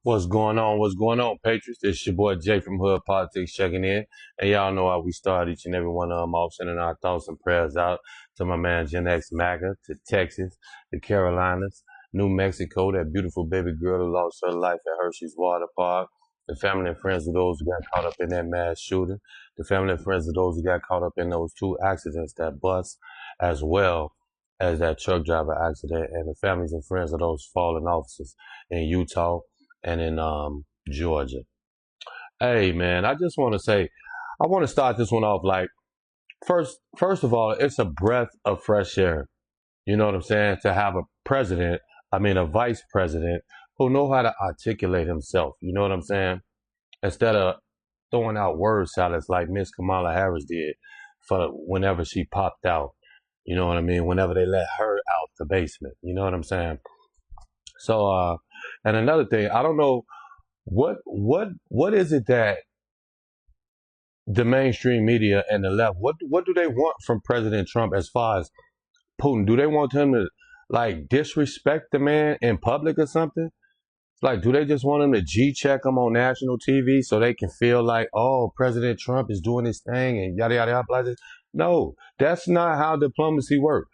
What's going on? What's going on, Patriots? It's your boy Jay from Hood Politics checking in. And y'all know how we start each and every one of them off, sending our thoughts and prayers out to my man Gen X MAGA, to Texas, the Carolinas, New Mexico, that beautiful baby girl who lost her life at Hershey's Water Park, the family and friends of those who got caught up in that mass shooting, the family and friends of those who got caught up in those two accidents, that bus, as well as that truck driver accident, and the families and friends of those fallen officers in Utah and in Georgia. Hey man, I just want to say, I want to start this one off like first of all, it's a breath of fresh air. You know what I'm saying? To have a vice president who know how to articulate himself. You know what I'm saying? Instead of throwing out word salads like Miss Kamala Harris did for whenever she popped out. You know what I mean? Whenever they let her out the basement. You know what I'm saying? So, and another thing, I don't know what is it that the mainstream media and the left, what do they want from President Trump as far as Putin? Do they want him to like disrespect the man in public or something? Like, do they just want him to G-check him on national TV so they can feel like, oh, President Trump is doing his thing and yada, yada, yada, blah, blah. No, that's not how diplomacy works.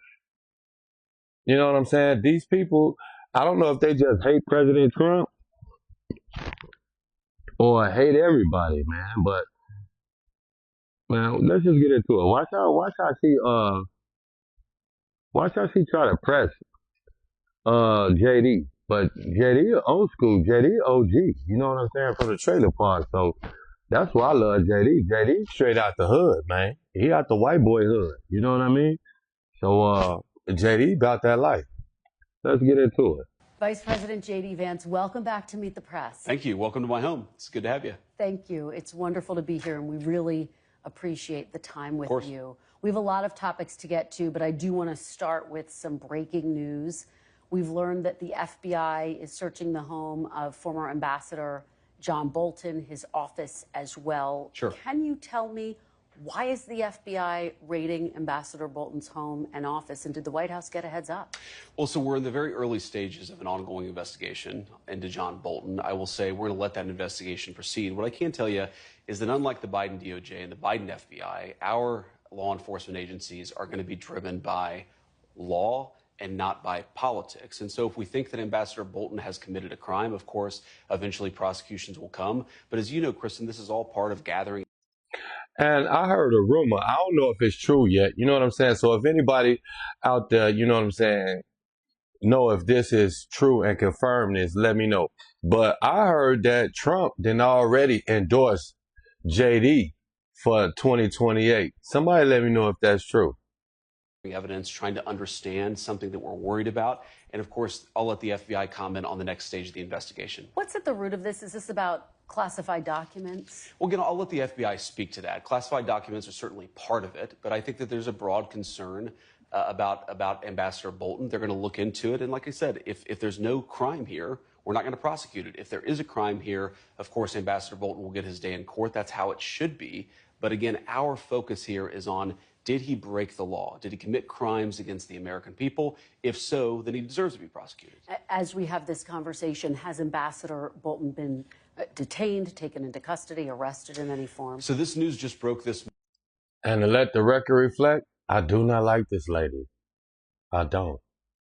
You know what I'm saying? These people, I don't know if they just hate President Trump or hate everybody, man. But man, let's just get into it. Watch how she try to press JD. But JD old school, JD OG. You know what I'm saying? From the trailer park. So that's why I love JD. JD straight out the hood, man. He out the white boy hood. You know what I mean? So JD about that life. Let's get into it. Vice President J.D. Vance, welcome back to Meet the Press. Thank you. Welcome to my home. It's good to have you. Thank you. It's wonderful to be here, and we really appreciate the time with you. We have a lot of topics to get to, but I do want to start with some breaking news. We've learned that the FBI is searching the home of former Ambassador John Bolton, his office as well. Sure. Can you tell me, why is the FBI raiding Ambassador Bolton's home and office, and did the White House get a heads up? Well, so we're in the very early stages of an ongoing investigation into John Bolton. I will say we're going to let that investigation proceed. What I can tell you is that unlike the Biden DOJ and the Biden FBI, our law enforcement agencies are going to be driven by law and not by politics. And so if we think that Ambassador Bolton has committed a crime, of course, eventually prosecutions will come. But as you know, Kristen, this is all part of gathering. And I heard a rumor. I don't know if it's true yet. You know what I'm saying? So if anybody out there, you know what I'm saying, know if this is true and confirm this, let me know. But I heard that Trump didn't already endorse JD for 2028. Somebody let me know if that's true. Evidence, trying to understand something that we're worried about. And of course, I'll let the FBI comment on the next stage of the investigation. What's at the root of this? Is this about classified documents? Well, again, I'll let the FBI speak to that. Classified documents are certainly part of it, but I think that there's a broad concern about Ambassador Bolton. They're going to look into it. And like I said, if there's no crime here, we're not going to prosecute it. If there is a crime here, of course, Ambassador Bolton will get his day in court. That's how it should be. But again, our focus here is on, did he break the law? Did he commit crimes against the American people? If so, then he deserves to be prosecuted. As we have this conversation, has Ambassador Bolton been detained, taken into custody, arrested in any form? So this news just broke this. And to let the record reflect, I do not like this lady. I don't.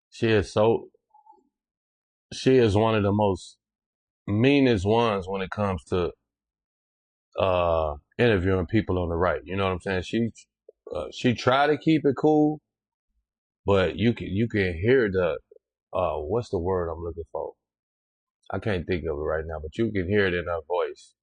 She is one of the most meanest ones when it comes to interviewing people on the right. You know what I'm saying? She tried to keep it cool, but you can hear the what's the word I'm looking for? I can't think of it right now, but you can hear it in her voice.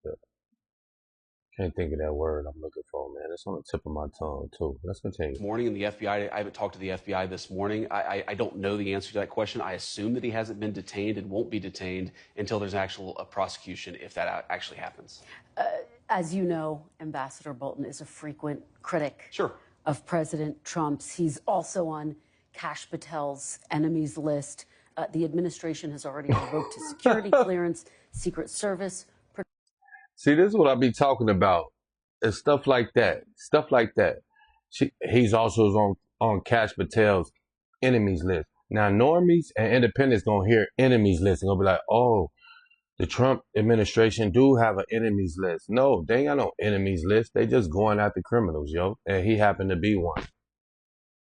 Can't think of that word I'm looking for, man. It's on the tip of my tongue too. Let's continue. This morning in the FBI, I haven't talked to the FBI this morning. I don't know the answer to that question. I assume that he hasn't been detained and won't be detained until there's actual prosecution, if that actually happens. As you know, Ambassador Bolton is a frequent critic Sure. of President Trump's. He's also on Kash Patel's enemies list. The administration has already revoked his security clearance, Secret Service. See, this is what I be talking about. It's stuff like that. Stuff like that. He's also on Kash Patel's enemies list. Now, normies and independents gonna hear enemies list and gonna be like, oh, the Trump administration do have an enemies list. No, they ain't got no enemies list. They just going after criminals, yo. And he happened to be one.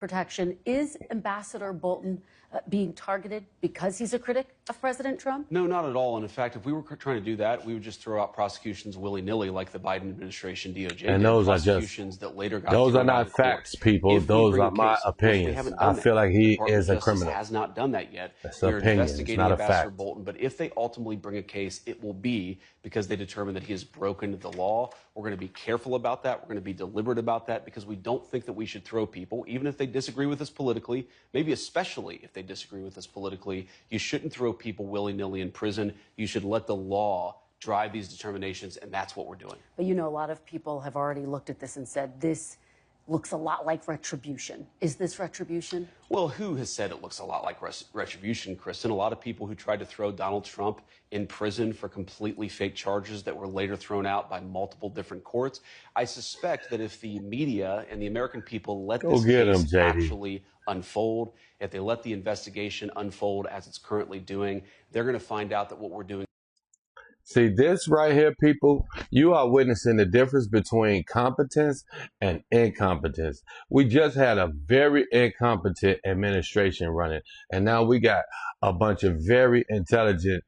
Protection. Is Ambassador Bolton being targeted because he's a critic of President Trump? No, not at all. And in fact, if we were trying to do that, we would just throw out prosecutions willy-nilly like the Biden administration DOJ And did. those Prosecutions that later got those are thrown out not of court. facts, people. If we Those bring are a my case, of course, they opinions. haven't I done that feel like yet. The he Department is of a Justice criminal. has not done that yet. That's We're opinion. It's investigating not a Ambassador fact. Bolton, but if they ultimately bring a case, it will be because they determine that he has broken the law. We're going to be careful about that. We're going to be deliberate about that because we don't think that we should throw people, even if they disagree with us politically, maybe especially if they disagree with us politically. You shouldn't throw people willy-nilly in prison. You should let the law drive these determinations, and that's what we're doing. But you know, a lot of people have already looked at this and said this looks a lot like retribution. Is this retribution? Well, who has said it looks a lot like retribution, Kristen? A lot of people who tried to throw Donald Trump in prison for completely fake charges that were later thrown out by multiple different courts. I suspect that if the media and the American people let this case actually unfold, if they let the investigation unfold as it's currently doing, they're going to find out that what we're doing. See, this right here, people, you are witnessing the difference between competence and incompetence. We just had a very incompetent administration running, and now we got a bunch of very intelligent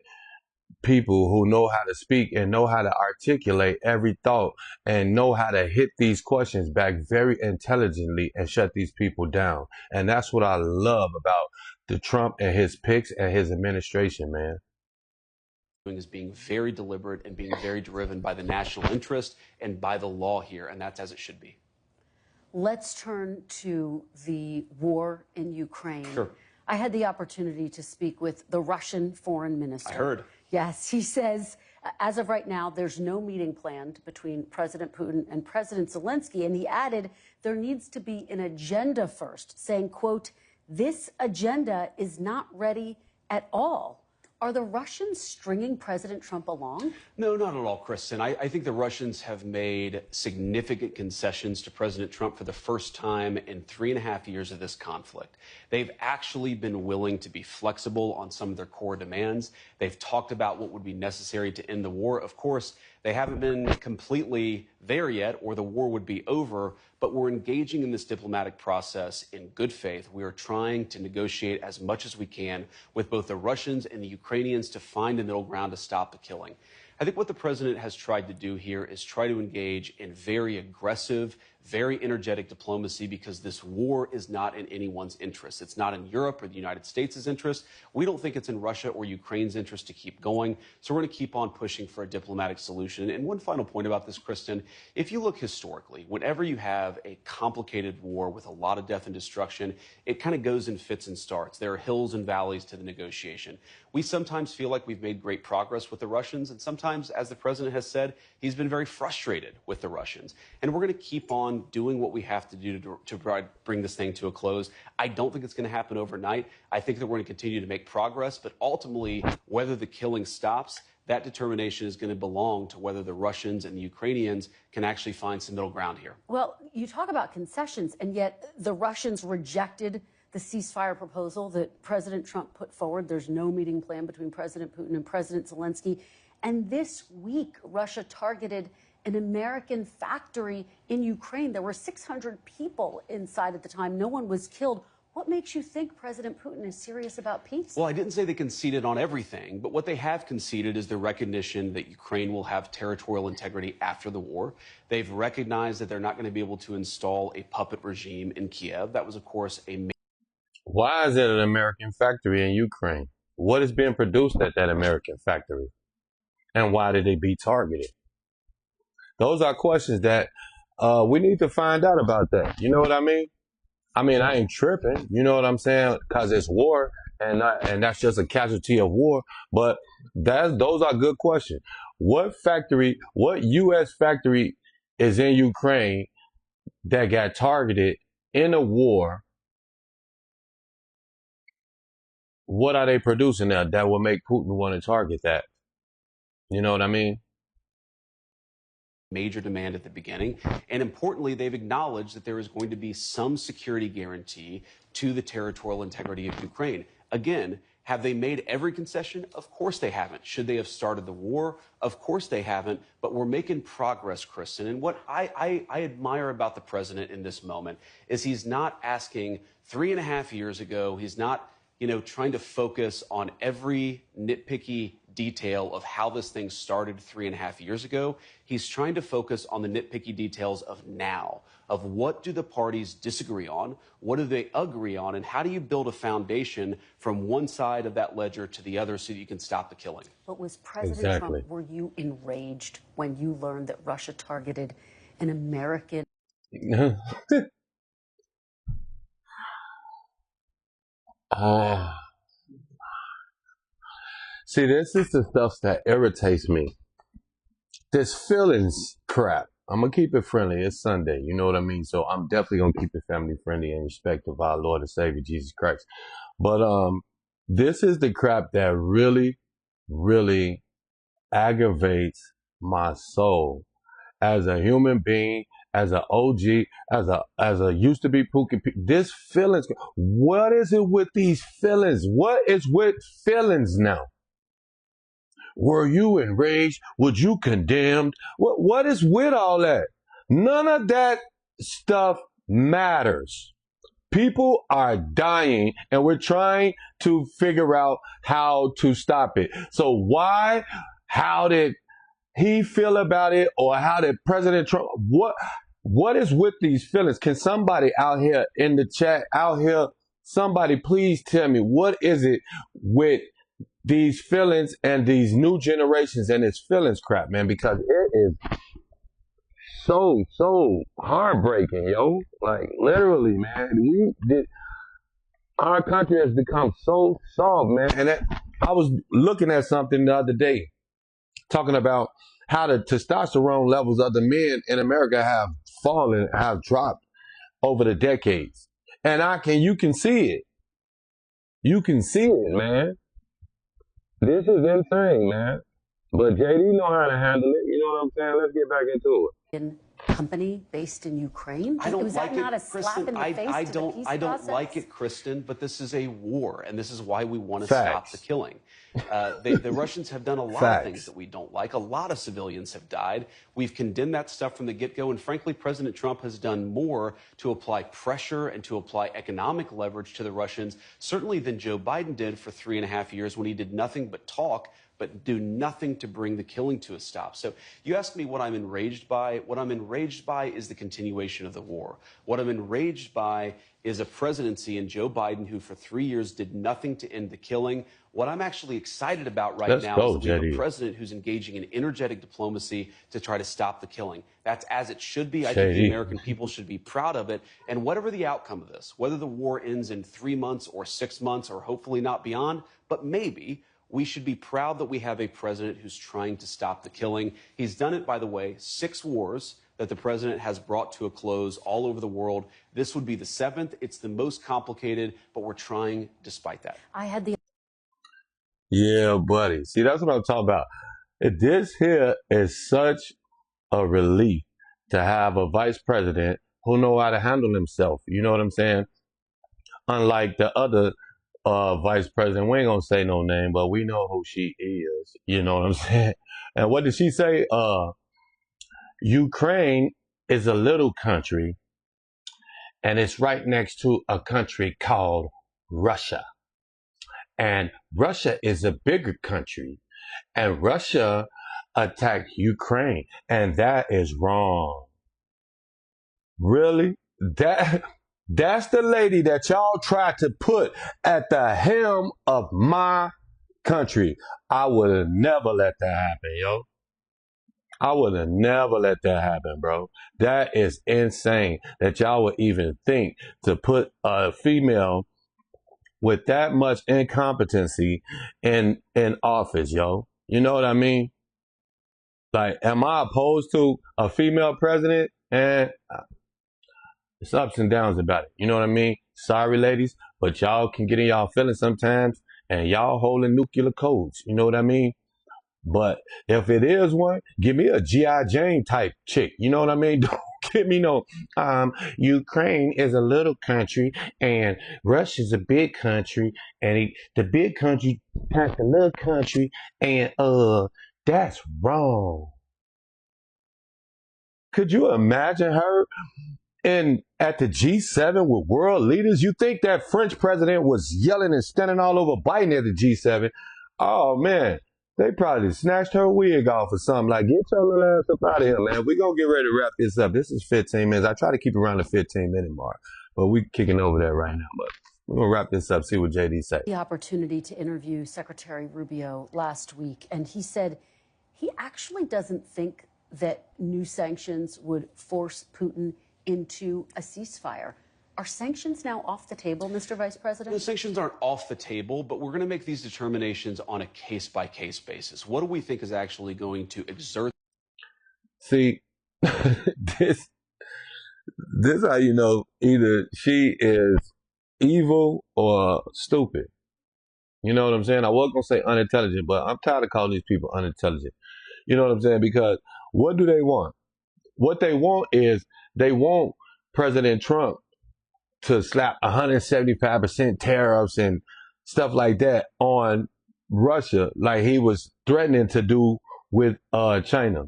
people who know how to speak and know how to articulate every thought and know how to hit these questions back very intelligently and shut these people down. And that's what I love about the Trump and his picks and his administration, man. Is being very deliberate and being very driven by the national interest and by the law here, and that's as it should be. Let's turn to the war in Ukraine. Sure. I had the opportunity to speak with the Russian foreign minister. I heard. Yes, he says, as of right now, there's no meeting planned between President Putin and President Zelensky. And he added, there needs to be an agenda first, saying, quote, this agenda is not ready at all. Are the Russians stringing President Trump along? No, not at all, Kristen. I think the Russians have made significant concessions to President Trump for the first time in 3.5 years of this conflict. They've actually been willing to be flexible on some of their core demands. They've talked about what would be necessary to end the war. Of course, they haven't been completely there yet, or the war would be over, but we're engaging in this diplomatic process in good faith. We are trying to negotiate as much as we can with both the Russians and the Ukrainians to find a middle ground to stop the killing. I think what the president has tried to do here is try to engage in very aggressive, very energetic diplomacy because this war is not in anyone's interest. It's not in Europe or the United States' interest. We don't think it's in Russia or Ukraine's interest to keep going. So we're going to keep on pushing for a diplomatic solution. And one final point about this, Kristen, if you look historically, whenever you have a complicated war with a lot of death and destruction, it kind of goes in fits and starts. There are hills and valleys to the negotiation. We sometimes feel like we've made great progress with the Russians, and sometimes, as the president has said, he's been very frustrated with the Russians. And we're going to keep on doing what we have to do to bring this thing to a close. I don't think it's going to happen overnight. I think that we're going to continue to make progress, but ultimately, whether the killing stops, that determination is going to belong to whether the Russians and the Ukrainians can actually find some middle ground here. Well, you talk about concessions, and yet the Russians rejected the ceasefire proposal that President Trump put forward. There's no meeting plan between President Putin and President Zelensky. And this week, Russia targeted an American factory in Ukraine. There were 600 people inside at the time. No one was killed. What makes you think President Putin is serious about peace? Well, I didn't say they conceded on everything, but what they have conceded is the recognition that Ukraine will have territorial integrity after the war. They've recognized that they're not going to be able to install a puppet regime in Kiev. That was, of course, Why is it an American factory in Ukraine? What is being produced at that American factory? And why did they be targeted? Those are questions that we need to find out about that. You know what I mean? I mean, I ain't tripping. You know what I'm saying? Because it's war, and that's just a casualty of war. But those are good questions. What U.S. factory is in Ukraine that got targeted in a war? What are they producing now that will make Putin want to target that? You know what I mean? Major demand at the beginning. And importantly, they've acknowledged that there is going to be some security guarantee to the territorial integrity of Ukraine. Again, Have they made every concession? Of course they haven't. Should they have started the war? Of course they haven't. But we're making progress, Kristen. And what I admire about the president in this moment is he's not asking 3.5 years ago. He's not, trying to focus on every nitpicky detail of how this thing started 3.5 years ago. He's trying to focus on the nitpicky details of now, of what do the parties disagree on, what do they agree on, and how do you build a foundation from one side of that ledger to the other so that you can stop the killing. But was President Trump, were you enraged when you learned that Russia targeted an American? See, this is the stuff that irritates me. This feelings crap. I'm going to keep it friendly. It's Sunday. You know what I mean? So I'm definitely going to keep it family friendly in respect of our Lord and Savior, Jesus Christ. But this is the crap that really, really aggravates my soul as a human being, as an OG, as a used to be Pookie. This feelings. What is it with these feelings? What is with feelings now? Were you enraged? Would you condemned? What is with all that? None of that stuff matters. People are dying and we're trying to figure out how to stop it. So how did he feel about it, or how did President Trump, what is with these feelings? Can somebody out here in the chat, somebody please tell me, what is it with these feelings and these new generations and this feelings crap, man? Because it is so heartbreaking, yo. Like, literally, man. Our country has become so soft, man. And I was looking at something the other day talking about how the testosterone levels of the men in America have dropped over the decades. And you can see it. You can see it, man. This is insane, man. But JD know how to handle it. You know what I'm saying? Let's get back into it. Company based in Ukraine? I don't like it, not a slap Kristen. in the face I to don't. the peace I don't process? like it, Kristen. But this is a war, and this is why we want to Facts. stop the killing. The Russians have done a lot Facts. of things that we don't like. A lot of civilians have died. We've condemned that stuff from the get-go, and frankly, President Trump has done more to apply pressure and to apply economic leverage to the Russians, certainly than Joe Biden did for 3.5 years when he did nothing but talk, but do nothing to bring the killing to a stop. So you ask me what I'm enraged by. What I'm enraged by is the continuation of the war. What I'm enraged by is a presidency and Joe Biden who for 3 years did nothing to end the killing. What I'm actually excited about now is that we have a president who's engaging in energetic diplomacy to try to stop the killing. That's as it should be. I think the American people should be proud of it. And whatever the outcome of this, whether the war ends in 3 months or 6 months or hopefully not beyond, but maybe, we should be proud that we have a president who's trying to stop the killing. He's done it, by the way, 6 wars that the president has brought to a close all over the world. This would be the 7th. It's the most complicated, but we're trying despite that. Yeah, buddy. See, that's what I'm talking about. This here is such a relief to have a vice president who know how to handle himself. You know what I'm saying? Unlike the other vice president, we ain't gonna say no name, but we know who she is. You know what I'm saying? And what did she say? Ukraine is a little country, and it's right next to a country called Russia. And Russia is a bigger country, and Russia attacked Ukraine, and that is wrong. Really? That's the lady that y'all tried to put at the helm of my country. I would have never let that happen, yo. I would have never let that happen, bro. That is insane that y'all would even think to put a female with that much incompetency in office, yo. You know what I mean? Like, am I opposed to a female president? And it's ups and downs about it. You know what I mean? Sorry, ladies, but y'all can get in y'all feelings sometimes, and y'all holding nuclear codes. You know what I mean? But if it is one, give me a G.I. Jane type chick. You know what I mean? give me no, Ukraine is a little country and Russia's a big country and the big country has the little country and, that's wrong. Could you imagine her at the G7 with world leaders? You think that French president was yelling and standing all over Biden at the G7? Oh man, they probably snatched her wig off or something. Like, get your little ass up out of here, man. We're gonna get ready to wrap this up. This is 15 minutes. I try to keep around the 15-minute mark, but we kicking over that right now. But we're gonna wrap this up, see what JD say. The opportunity to interview Secretary Rubio last week, and he said he actually doesn't think that new sanctions would force Putin into a ceasefire. Are sanctions now off the table, Mr. Vice President? The sanctions aren't off the table, but we're going to make these determinations on a case-by-case basis. What do we think is actually going to exert? See, this how you know either she is evil or stupid. You know what I'm saying? I was going to say unintelligent, but I'm tired of calling these people unintelligent. You know what I'm saying? Because what do they want? What they want is they want President Trump to slap 175% tariffs and stuff like that on Russia, like he was threatening to do with China.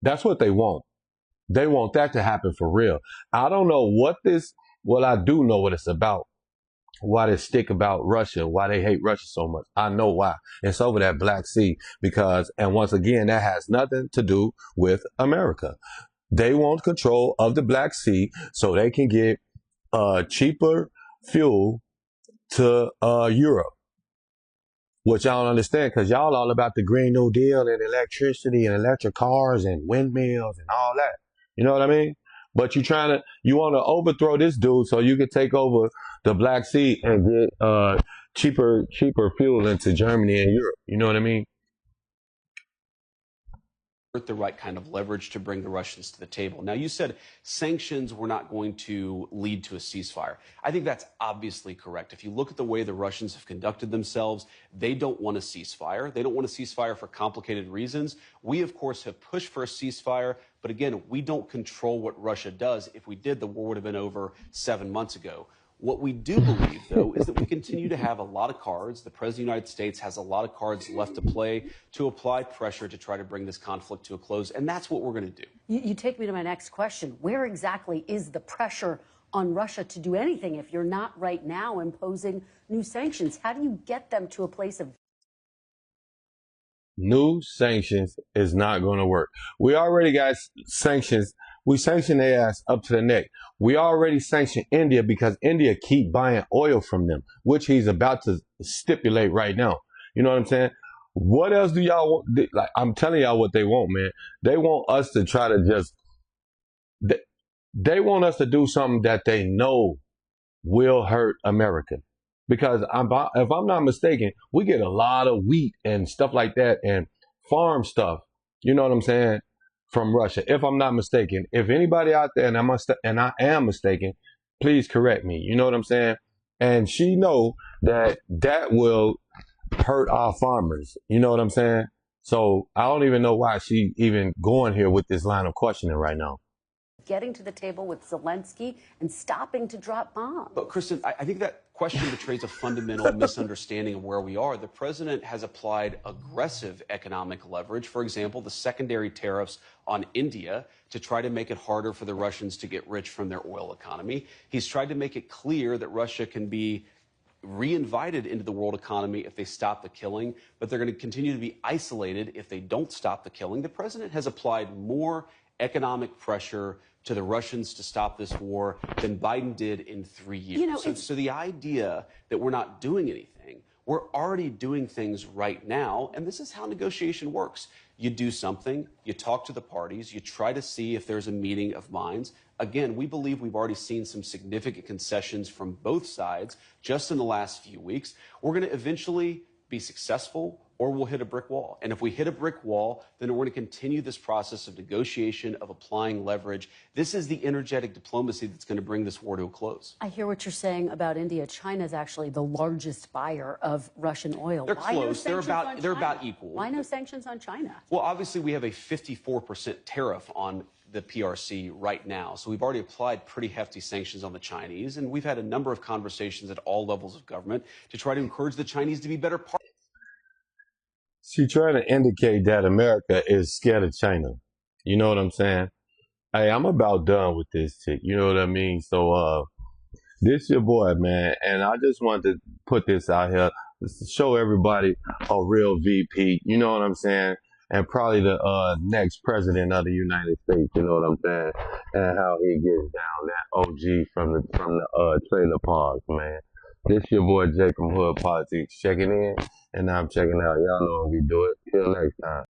That's what they want. They want that to happen for real. I don't know well, I do know what it's about. Why they stick about Russia, why they hate Russia so much. I know why. It's over that Black Sea because, and once again, that has nothing to do with America. They want control of the Black Sea so they can get cheaper fuel to Europe, which I don't understand because y'all all about the Green New Deal and electricity and electric cars and windmills and all that. You know what I mean? But you want to overthrow this dude so you can take over the Black Sea and get cheaper fuel into Germany and Europe. You know what I mean? The right kind of leverage to bring the Russians to the table. Now, you said sanctions were not going to lead to a ceasefire. I think that's obviously correct. If you look at the way the Russians have conducted themselves, they don't want a ceasefire. They don't want a ceasefire for complicated reasons. We, of course, have pushed for a ceasefire. But again, we don't control what Russia does. If we did, the war would have been over 7 months ago. What we do believe, though, is that we continue to have a lot of cards. The President of the United States has a lot of cards left to play to apply pressure to try to bring this conflict to a close. And that's what we're going to do. You take me to my next question. Where exactly is the pressure on Russia to do anything if you're not right now imposing new sanctions? How do you get them to a place of... New sanctions is not going to work. We already got sanctions. We sanctioned their ass up to the neck. We already sanctioned India because India keep buying oil from them, which he's about to stipulate right now. You know what I'm saying? What else do y'all want? Like, I'm telling y'all what they want, man. They want us to try to just, they want us to do something that they know will hurt America. Because if I'm not mistaken, we get a lot of wheat and stuff like that and farm stuff. You know what I'm saying? From Russia, if I'm not mistaken. If anybody out there and I am mistaken, please correct me. You know what I'm saying? And she know that will hurt our farmers. You know what I'm saying? So I don't even know why she even going here with this line of questioning right now. Getting to the table with Zelensky and stopping to drop bombs. But Kristen, I think that question betrays a fundamental misunderstanding of where we are. The president has applied aggressive economic leverage, for example, the secondary tariffs on India, to try to make it harder for the Russians to get rich from their oil economy. He's tried to make it clear that Russia can be reinvited into the world economy if they stop the killing, but they're going to continue to be isolated if they don't stop the killing. The president has applied more economic pressure to the Russians to stop this war than Biden did in 3 years. You know, so the idea that we're not doing anything, we're already doing things right now, and this is how negotiation works. You do something, you talk to the parties, you try to see if there's a meeting of minds. Again, we believe we've already seen some significant concessions from both sides just in the last few weeks. We're going to eventually be successful, or we'll hit a brick wall. And if we hit a brick wall, then we're going to continue this process of negotiation, of applying leverage. This is the energetic diplomacy that's going to bring this war to a close. I hear what you're saying about India. China is actually the largest buyer of Russian oil. They're close. They're about equal. Why no sanctions on China? Well, obviously, we have a 54% tariff on the PRC right now. So we've already applied pretty hefty sanctions on the Chinese, and we've had a number of conversations at all levels of government to try to encourage the Chinese to be better partners. She trying to indicate that America is scared of China. You know what I'm saying? Hey, I'm about done with this chick. You know what I mean? So, this your boy, man, and I just wanted to put this out here just to show everybody a real VP. You know what I'm saying? And probably the next president of the United States. You know what I'm saying? And how he gets down, that OG from the trailer park, man. This your boy Jay from Hood Politics checking in, and I'm checking out. Y'all know how we do it. Till next time.